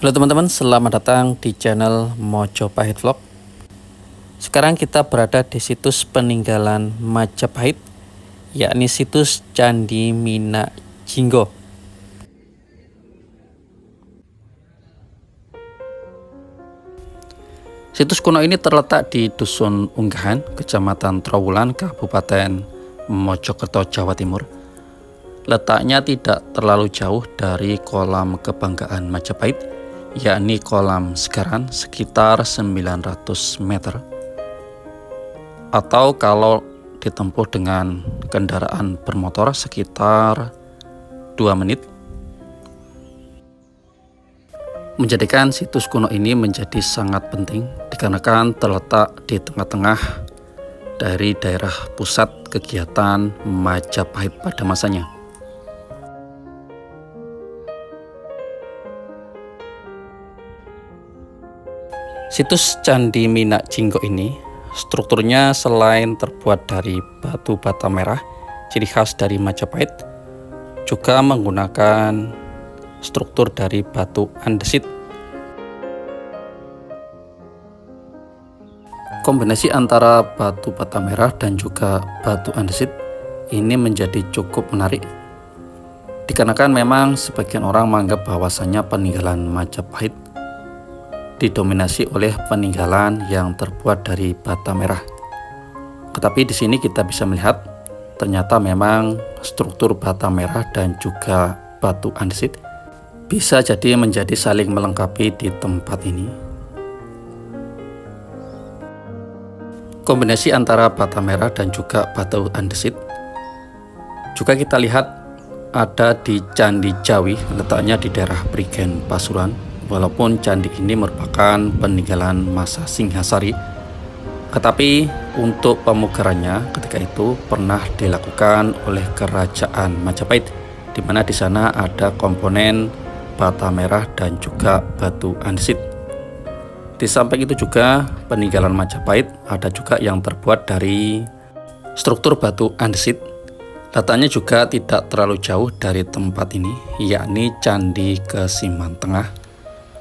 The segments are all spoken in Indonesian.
Halo teman-teman, selamat datang di channel Mojopahit Vlog. Sekarang kita berada di situs peninggalan Majapahit, yakni situs Candi Mina Jinggo. Situs kuno ini terletak di Dusun Unggahan, Kecamatan Trowulan, Kabupaten Mojokerto, Jawa Timur. Letaknya tidak terlalu jauh dari kolam kebanggaan Majapahit, yakni kolam Segaran, sekitar 900 meter. Atau kalau ditempuh dengan kendaraan bermotor sekitar 2 menit. Menjadikan situs kuno ini menjadi sangat penting dikarenakan terletak di tengah-tengah dari daerah pusat kegiatan Majapahit pada masanya. Situs Candi Mina Jinggo ini strukturnya selain terbuat dari batu bata merah, ciri khas dari Majapahit, juga menggunakan struktur dari batu andesit. Kombinasi antara batu bata merah dan juga batu andesit ini menjadi cukup menarik, dikarenakan memang sebagian orang menganggap bahwasannya peninggalan Majapahit didominasi oleh peninggalan yang terbuat dari bata merah. Tetapi di sini kita bisa melihat ternyata memang struktur bata merah dan juga batu andesit bisa jadi menjadi saling melengkapi di tempat ini. Kombinasi antara bata merah dan juga batu andesit juga kita lihat ada di Candi Jawi, letaknya di daerah Prigen, Pasuruan. Walaupun candi ini merupakan peninggalan masa Singhasari, tetapi untuk pemugarannya ketika itu pernah dilakukan oleh Kerajaan Majapahit, di mana di sana ada komponen bata merah dan juga batu andesit. Di samping itu juga peninggalan Majapahit ada juga yang terbuat dari struktur batu andesit. Letaknya juga tidak terlalu jauh dari tempat ini, yakni Candi Kesiman Tengah,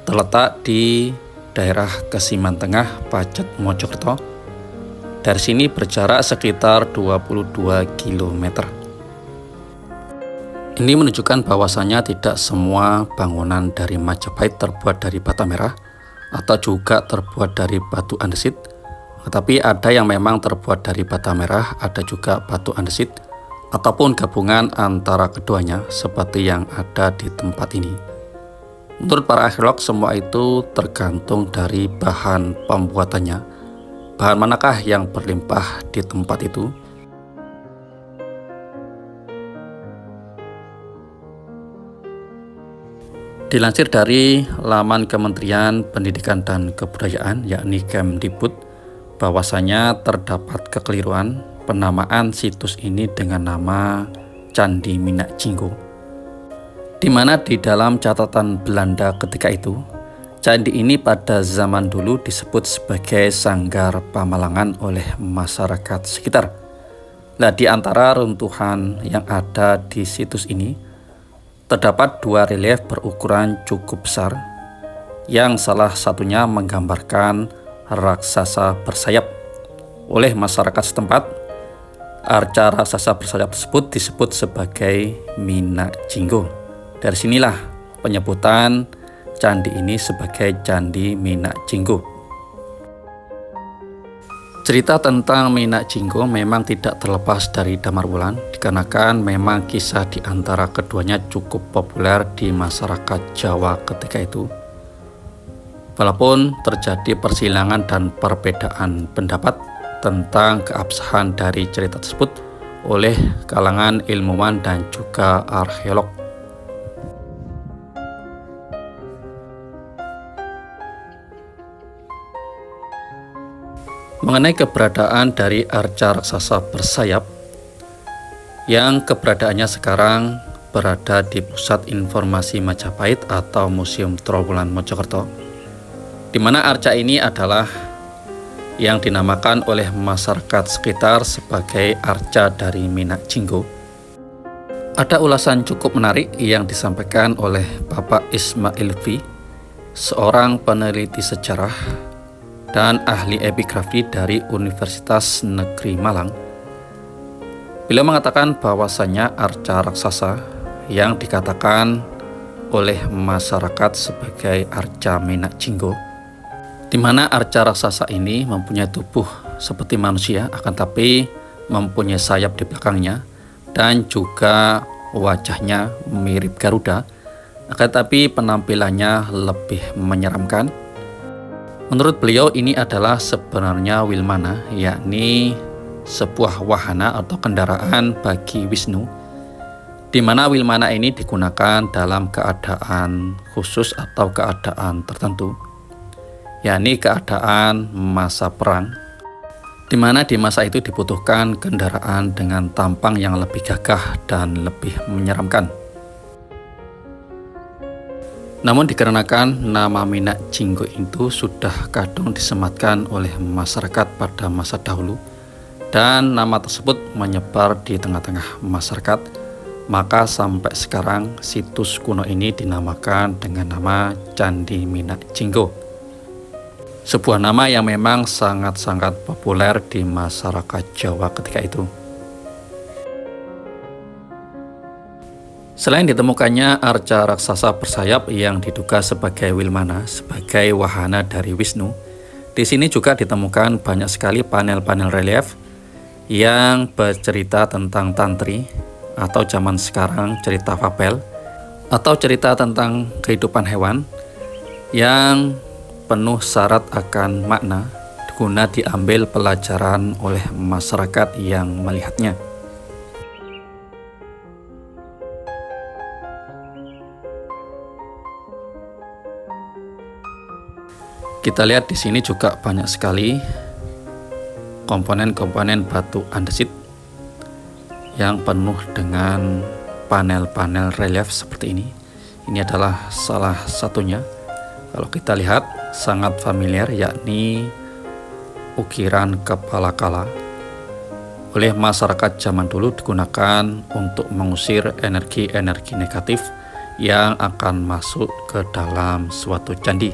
terletak di daerah Kesiman Tengah, Pacet, Mojokerto. Dari sini berjarak sekitar 22 km. Ini menunjukkan bahwasannya tidak semua bangunan dari Majapahit terbuat dari bata merah atau juga terbuat dari batu andesit, tetapi ada yang memang terbuat dari bata merah, ada juga batu andesit, ataupun gabungan antara keduanya seperti yang ada di tempat ini. Menurut para arkeolog, semua itu tergantung dari bahan pembuatannya. Bahan manakah yang berlimpah di tempat itu? Dilansir dari laman Kementerian Pendidikan dan Kebudayaan, yakni Kemdikbud, bahwasanya terdapat kekeliruan penamaan situs ini dengan nama Candi Mina Jinggo, di mana di dalam catatan Belanda ketika itu, candi ini pada zaman dulu disebut sebagai Sanggar Pamalangan oleh masyarakat sekitar. Nah, di antara runtuhan yang ada di situs ini, terdapat 2 relief berukuran cukup besar, yang salah satunya menggambarkan raksasa bersayap. Oleh masyarakat setempat, arca raksasa bersayap tersebut disebut sebagai Mina Jinggo. Dari sinilah penyebutan candi ini sebagai Candi Mina Jinggo. Cerita tentang Mina Jinggo memang tidak terlepas dari Damar Wulan, dikarenakan memang kisah di antara keduanya cukup populer di masyarakat Jawa ketika itu. Walaupun terjadi persilangan dan perbedaan pendapat tentang keabsahan dari cerita tersebut oleh kalangan ilmuwan dan juga arkeolog. Mengenai keberadaan dari arca raksasa bersayap, yang keberadaannya sekarang berada di Pusat Informasi Majapahit atau Museum Trowulan Mojokerto, di mana arca ini adalah yang dinamakan oleh masyarakat sekitar sebagai arca dari Mina Jinggo. Ada ulasan cukup menarik yang disampaikan oleh Bapak Ismail V, seorang peneliti sejarah dan ahli epigrafi dari Universitas Negeri Malang. Beliau mengatakan bahwasanya arca raksasa yang dikatakan oleh masyarakat sebagai arca Menak Jinggo, di mana arca raksasa ini mempunyai tubuh seperti manusia, akan tapi mempunyai sayap di belakangnya dan juga wajahnya mirip Garuda, akan tapi penampilannya lebih menyeramkan. Menurut beliau ini adalah sebenarnya Wilmana, yakni sebuah wahana atau kendaraan bagi Wisnu, di mana Wilmana ini digunakan dalam keadaan khusus atau keadaan tertentu, yakni keadaan masa perang, di mana di masa itu dibutuhkan kendaraan dengan tampang yang lebih gagah dan lebih menyeramkan. Namun dikarenakan nama Menak Jinggo itu sudah kadung disematkan oleh masyarakat pada masa dahulu, dan nama tersebut menyebar di tengah-tengah masyarakat, maka sampai sekarang situs kuno ini dinamakan dengan nama Candi Menak Jinggo. Sebuah nama yang memang sangat-sangat populer di masyarakat Jawa ketika itu. Selain ditemukannya arca raksasa bersayap yang diduga sebagai Wilmana, sebagai wahana dari Wisnu, di sini juga ditemukan banyak sekali panel-panel relief yang bercerita tentang tantri, atau zaman sekarang cerita fabel, atau cerita tentang kehidupan hewan yang penuh syarat akan makna, guna diambil pelajaran oleh masyarakat yang melihatnya. Kita lihat di sini juga banyak sekali komponen-komponen batu andesit yang penuh dengan panel-panel relief seperti ini. Ini adalah salah satunya. Kalau kita lihat sangat familiar, yakni ukiran kepala kala. Oleh masyarakat zaman dulu digunakan untuk mengusir energi-energi negatif yang akan masuk ke dalam suatu candi.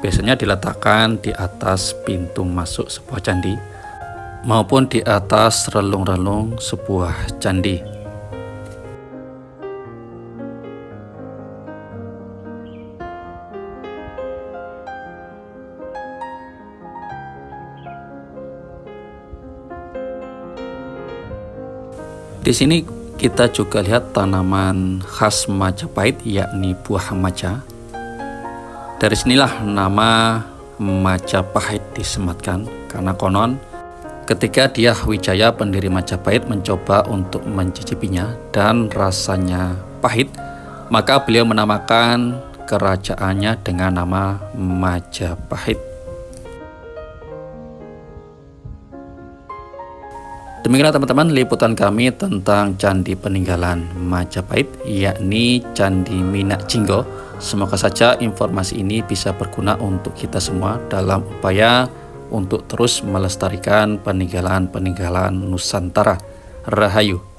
Biasanya diletakkan di atas pintu masuk sebuah candi maupun di atas relung-relung sebuah candi. Di sini kita juga lihat tanaman khas Majapahit, yakni buah maja. Dari sinilah nama Majapahit disematkan, karena konon ketika Dyah Wijaya pendiri Majapahit mencoba untuk mencicipinya dan rasanya pahit, maka beliau menamakan kerajaannya dengan nama Majapahit. Demikianlah teman-teman liputan kami tentang candi peninggalan Majapahit, yakni Candi Menak Jinggo. Semoga saja informasi ini bisa berguna untuk kita semua dalam upaya untuk terus melestarikan peninggalan-peninggalan Nusantara. Rahayu.